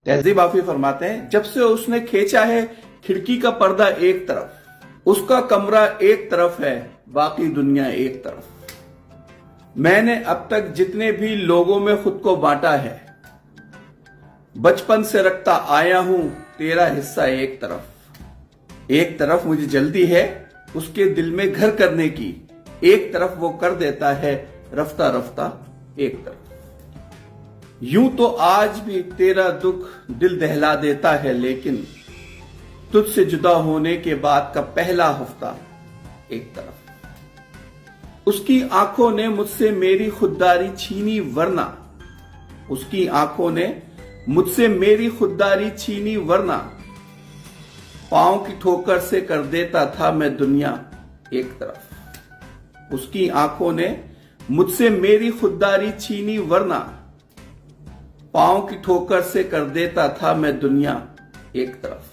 तहजीब आफी फरमाते हैं, जब से उसने खींचा है खिड़की का पर्दा एक तरफ, उसका कमरा एक तरफ है, बाकी दुनिया एक तरफ। मैंने अब तक जितने भी लोगों में खुद को बांटा है, बचपन से रखता आया हूं तेरा हिस्सा एक तरफ। एक तरफ मुझे जल्दी है उसके दिल में घर करने की, एक तरफ वो कर देता है रफ्ता रफ्ता एक तरफ। यूं तो आज भी तेरा दुख दिल दहला देता है, लेकिन तुझसे जुदा होने के बाद का पहला हफ्ता एक तरफ। उसकी आंखों ने मुझसे मेरी खुददारी छीनी, वरना उसकी आंखों ने मुझसे मेरी खुददारी छीनी, वरना पांव की ठोकर से कर देता था मैं दुनिया एक तरफ। उसकी आंखों ने मुझसे मेरी खुददारी छीनी, वरना पांव की ठोकर से कर देता था मैं दुनिया एक तरफ।